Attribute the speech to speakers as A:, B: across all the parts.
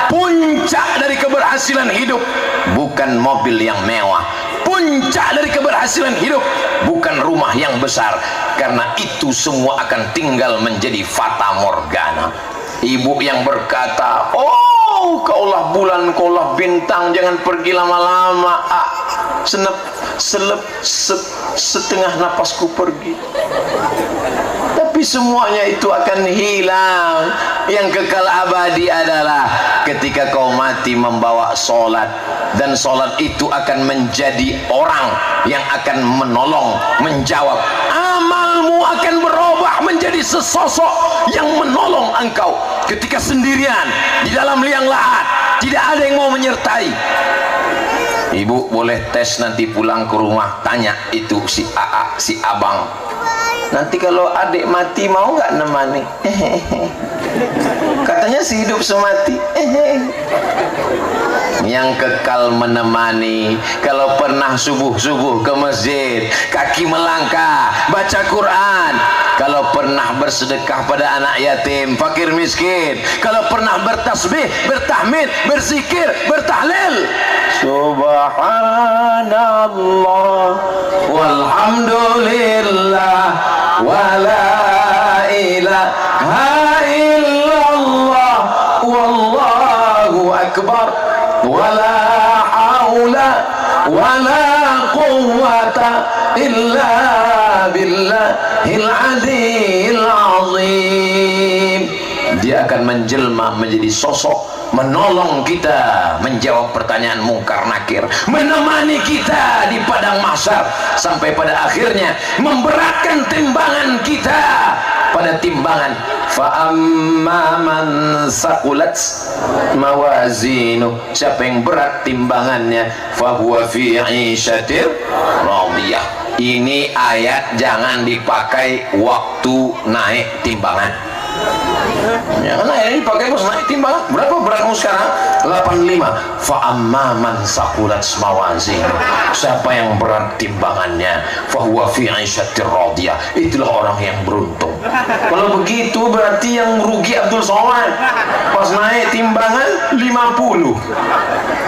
A: Puncak dari keberhasilan hidup bukan mobil yang mewah. Puncak dari keberhasilan hidup bukan rumah yang besar, karena itu semua akan tinggal menjadi fata morgana. Ibu yang berkata, oh kaulah bulan, kaulah bintang, jangan pergi lama-lama. Senep, selep, setengah napasku pergi. Tapi semuanya itu akan hilang. Yang kekal abadi adalah ketika kau mati membawa solat, dan solat itu akan menjadi orang yang akan menolong, menjawab. Amalmu akan berubah menjadi sesosok yang menolong engkau ketika sendirian di dalam liang lahat, tidak ada yang mau menyertai. Ibu boleh tes nanti pulang ke rumah, tanya itu si AA, si abang, nanti kalau adik mati mau nggak nemani? Katanya si hidup semati. Yang kekal menemani, kalau pernah subuh-subuh ke masjid, kaki melangkah, baca Quran, kalau pernah bersedekah pada anak yatim, fakir miskin, kalau pernah bertasbih, bertahmid, berzikir, bertahlil, subhanallah walhamdulillah wala ilaha illallah wallahu akbar wala haula wala quwwata illa billahil adil azim. Dia akan menjelma menjadi sosok menolong kita, menjawab pertanyaan mungkar nakir, menemani kita di padang mahsyar, sampai pada akhirnya memberatkan timbangan kita pada timbangan. Fa amma man saqulat mawazinu, siapa yang berat timbangannya, fa huwa fi 'ishatir radiyah. Ini ayat jangan dipakai waktu naik timbangan. Ya, karena ini pakai pas naik timbangan. Berapa beratmu sekarang? 85. Fa amma man saqulat mawazinu, siapa yang berat timbangannya, fa huwa fi 'ishatir radiyah, itulah orang yang beruntung. Kalau begitu berarti yang rugi Abdul Somad, pas naik timbangan 50,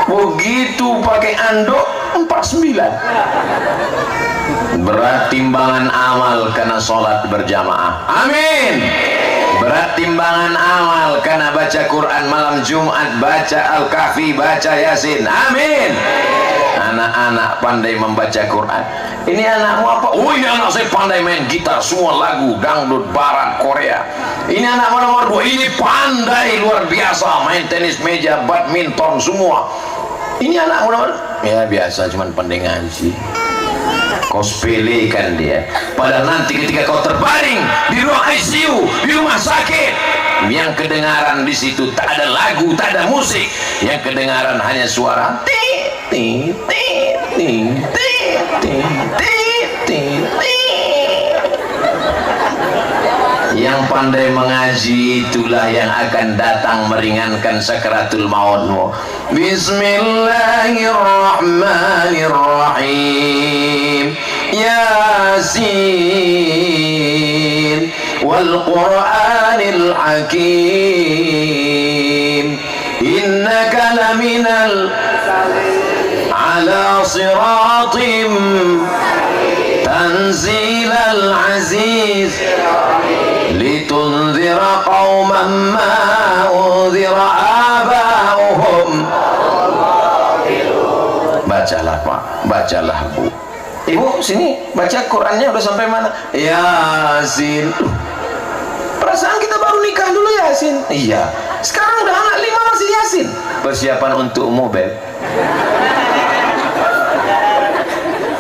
A: begitu pakai anduk 49. Berat timbangan amal karena sholat berjamaah. Amin. Berat timbangan amal karena baca Quran malam Jumat, baca Al-Kahfi, baca Yasin. Amin. Anak-anak pandai membaca Quran. Ini anakmu apa? Oh, ini anak saya pandai main gitar, semua lagu dangdut barat Korea. Ini anak nomor 2, ini pandai luar biasa main tenis meja, badminton semua. Ini anak nomor, ya biasa cuman pandai ngaji. Kau sepelekan dia, padahal nanti ketika kau terbaring di ruang ICU, di rumah sakit, yang kedengaran di situ tak ada lagu, tak ada musik, yang kedengaran hanya suara ti ti ti ti ti ti ti ti ti. Yang pandai mengaji itulah yang akan datang meringankan sakaratul mautmu. Bismillahirrahmanirrahim. Yasin wal Qur'anil Hakim. Innaka laminal ala siratim tanzilal aziz litunzira qauman ma unzira aba'uhum. Bacalah Pak, bacalah Bu. Ibu sini baca Qurannya udah sampai mana? Yasin. Perasaan kita baru nikah dulu Yasin. Iya. Sekarang udah anak 5 masih Yasin. Persiapan untuk mobil.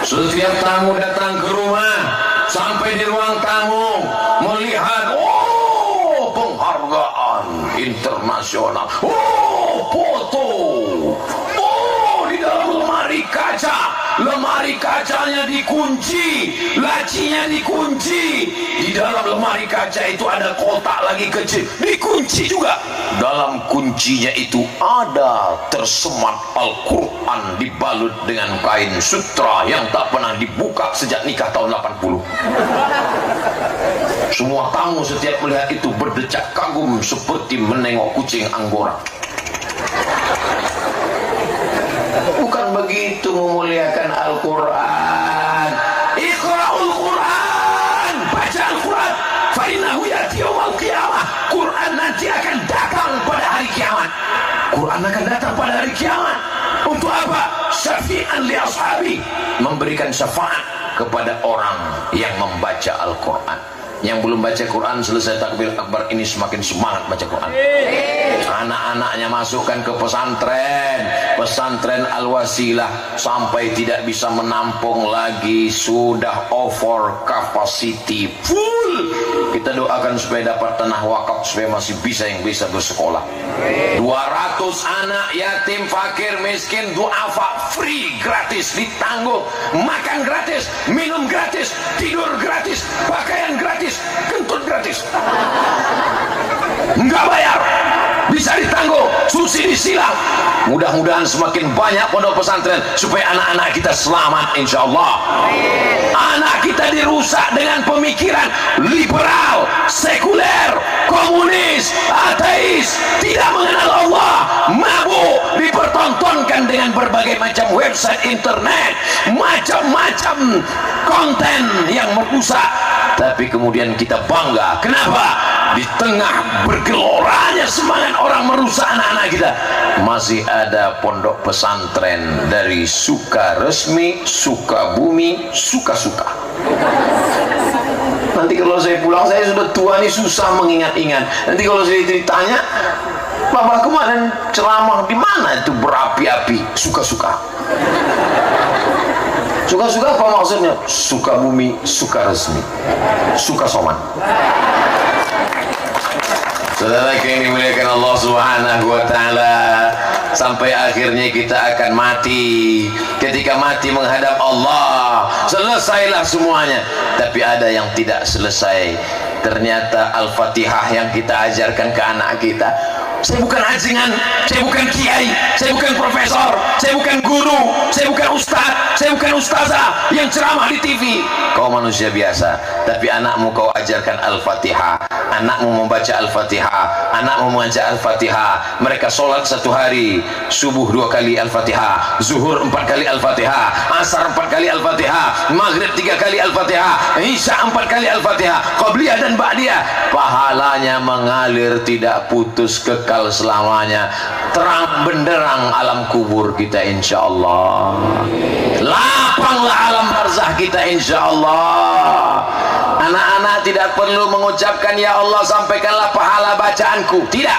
A: Setiap tamu datang ke rumah, sampai di ruang tamu melihat, oh penghargaan internasional, oh foto, oh di dalam lemari kaca. Lemari kacanya dikunci, lacinya dikunci. Di dalam lemari kaca itu ada kotak lagi kecil, dikunci juga. Dalam kuncinya itu ada tersemat Al-Quran dibalut dengan kain sutra yang tak pernah dibuka sejak nikah tahun 80. Semua tamu setiap melihat itu berdecak kagum seperti menengok kucing Anggora. begitu memuliakan Al-Quran. Iqra'ul Quran, baca Al-Quran, fa innahu ya'ti yaumal qiyamah. Quran nanti akan datang pada hari kiamat. Quran akan datang pada hari kiamat. Untuk apa? Syafi'an li ashabi, memberikan syafaat kepada orang yang membaca Al-Quran. Yang belum baca Quran selesai takbir akbar ini semakin semangat baca Quran. Anak-anaknya masukkan ke pesantren Al-Wasilah, sampai tidak bisa menampung lagi, sudah over capacity, full. Kita doakan supaya dapat tanah wakaf, supaya masih bisa yang bisa bersekolah. 200 anak yatim, fakir, miskin, duafa, free, gratis, ditanggung, makan gratis, minum gratis, tidur gratis, pakaian gratis, kentut gratis, enggak bayar, bisa ditanggung, subsidi silang. Mudah-mudahan semakin banyak pondok pesantren supaya anak-anak kita selamat, insya Allah. Anak kita dirusak dengan pemikiran liberal, sekuler, komunis, ateis, tidak mengenal Allah, mabuk, dipertontonkan dengan berbagai macam website internet, macam-macam konten yang merusak. Tapi kemudian kita bangga. Kenapa? Di tengah bergeloranya semangat orang merusak anak-anak kita, masih ada pondok pesantren dari Sukaresmi, Sukabumi, Suka-Suka. Nanti kalau saya pulang, saya sudah tua nih, susah mengingat-ingat. Nanti kalau saya ditanya, Bapak kemarin ceramah di mana itu berapi-api? Suka-Suka. Suka-Suka apa maksudnya? Sukabumi, Sukaresmi, Sukasoman. Saudara yang dimuliakan Allah Subhanahu wa Ta'ala, sampai akhirnya kita akan mati. Ketika mati menghadap Allah, selesailah semuanya. Tapi ada yang tidak selesai. Ternyata Al-Fatihah yang kita ajarkan ke anak kita. Saya bukan ajingan, saya bukan kiai, saya bukan profesor, saya bukan guru, saya bukan ustaz, saya bukan ustazah yang ceramah di TV. Kau manusia biasa, tapi anakmu kau ajarkan Al-Fatihah. Anakmu membaca Al-Fatihah, anakmu membaca Al-Fatihah. Mereka sholat satu hari, subuh 2 kali Al-Fatihah, zuhur 4 kali Al-Fatihah, asar 4 kali Al-Fatihah, maghrib 3 kali Al-Fatihah, isya 4 kali Al-Fatihah, qabliyah dan ba'diyah. Pahalanya mengalir tidak putus, kekal selamanya, terang benderang alam kubur kita insya Allah, lapanglah alam barzah kita insya Allah. Anak-anak tidak perlu mengucapkan ya Allah sampaikanlah pahala bacaanku, tidak.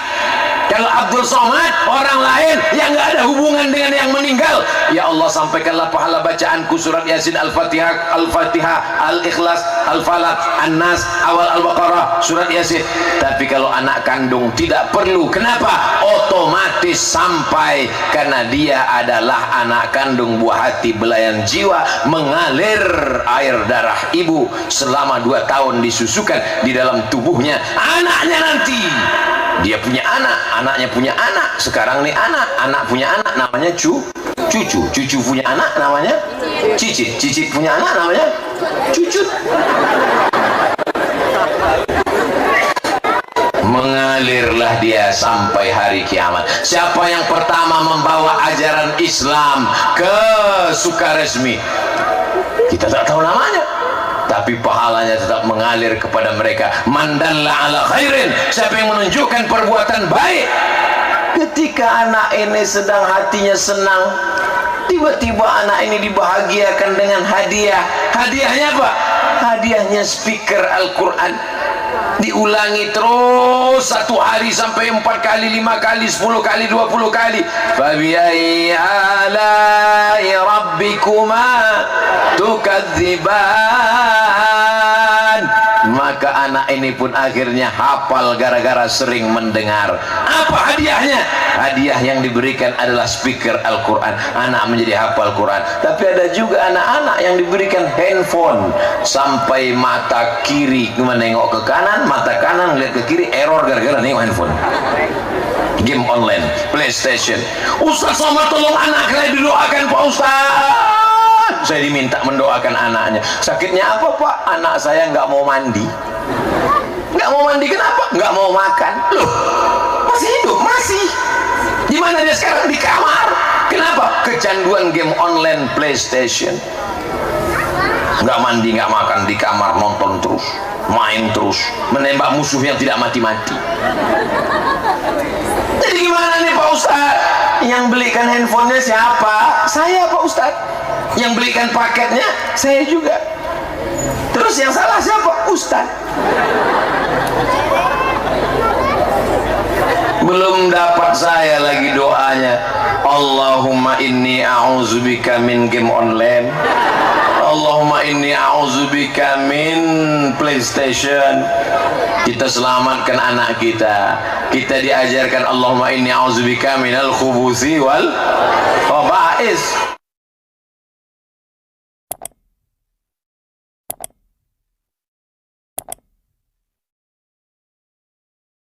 A: Kalau Abdul Somad, orang lain yang nggak ada hubungan dengan yang meninggal, ya Allah sampaikanlah pahala bacaanku surat Yasin, Al-Fatihah, Al-Fatihah, Al-Ikhlas, Al-Falaq, An-Nas, awal Al-Baqarah, surat Yasin. Tapi kalau anak kandung tidak perlu. Kenapa? Otomatis sampai, karena dia adalah anak kandung, buah hati, belayan jiwa, mengalir air darah ibu selama 2 tahun disusukan di dalam tubuhnya. Anaknya nanti dia punya anak, anaknya punya anak, sekarang nih anak punya anak namanya cucu, cucu punya anak namanya cicit, cicit punya anak namanya cucut. Mengalirlah dia sampai hari kiamat. Siapa yang pertama membawa ajaran Islam ke Sukaresmi? Kita tak tahu namanya, tapi pahalanya tetap mengalir kepada mereka. Mandalla ala khairin, siapa yang menunjukkan perbuatan baik. Ketika anak ini sedang hatinya senang, tiba-tiba anak ini dibahagiakan dengan hadiah. Hadiahnya apa? Hadiahnya speaker Al-Quran. Diulangi terus 1 hari sampai 4 kali, 5 kali, 10 kali, 20 kali. Fabi'ayyi ala'i rabbikuma tukadziban. Maka anak ini pun akhirnya hafal gara-gara sering mendengar. Apa hadiahnya? Hadiah yang diberikan adalah speaker Al-Quran. Anak menjadi hafal Quran. Tapi ada juga anak-anak yang diberikan handphone, sampai mata kiri menengok ke kanan, mata kanan lihat ke kiri, error gara-gara nengok handphone. Game online, PlayStation. Ustaz sama tolong anak saya didoakan Pak Ustaz. Saya diminta mendoakan anaknya. Sakitnya apa Pak? Anak saya nggak mau mandi. Nggak mau mandi kenapa? Nggak mau makan. Loh, masih hidup? Masih. Di mana dia sekarang? Di kamar. Kenapa? Kecanduan game online PlayStation. Nggak mandi, nggak makan, di kamar nonton terus, main terus, menembak musuh yang tidak mati-mati. Jadi gimana nih Pak Ustadz? Yang belikan handphonenya siapa? Saya Pak Ustadz. Yang belikan paketnya saya juga. Terus yang salah siapa? Ustadz. Belum dapat saya lagi doanya, Allahumma inni a'udzubika min game online, Allahumma inni a'udzubika min PlayStation. Kita selamatkan anak kita. Kita diajarkan Allahumma inni a'udzubika minal khubuthi wal khaba'is.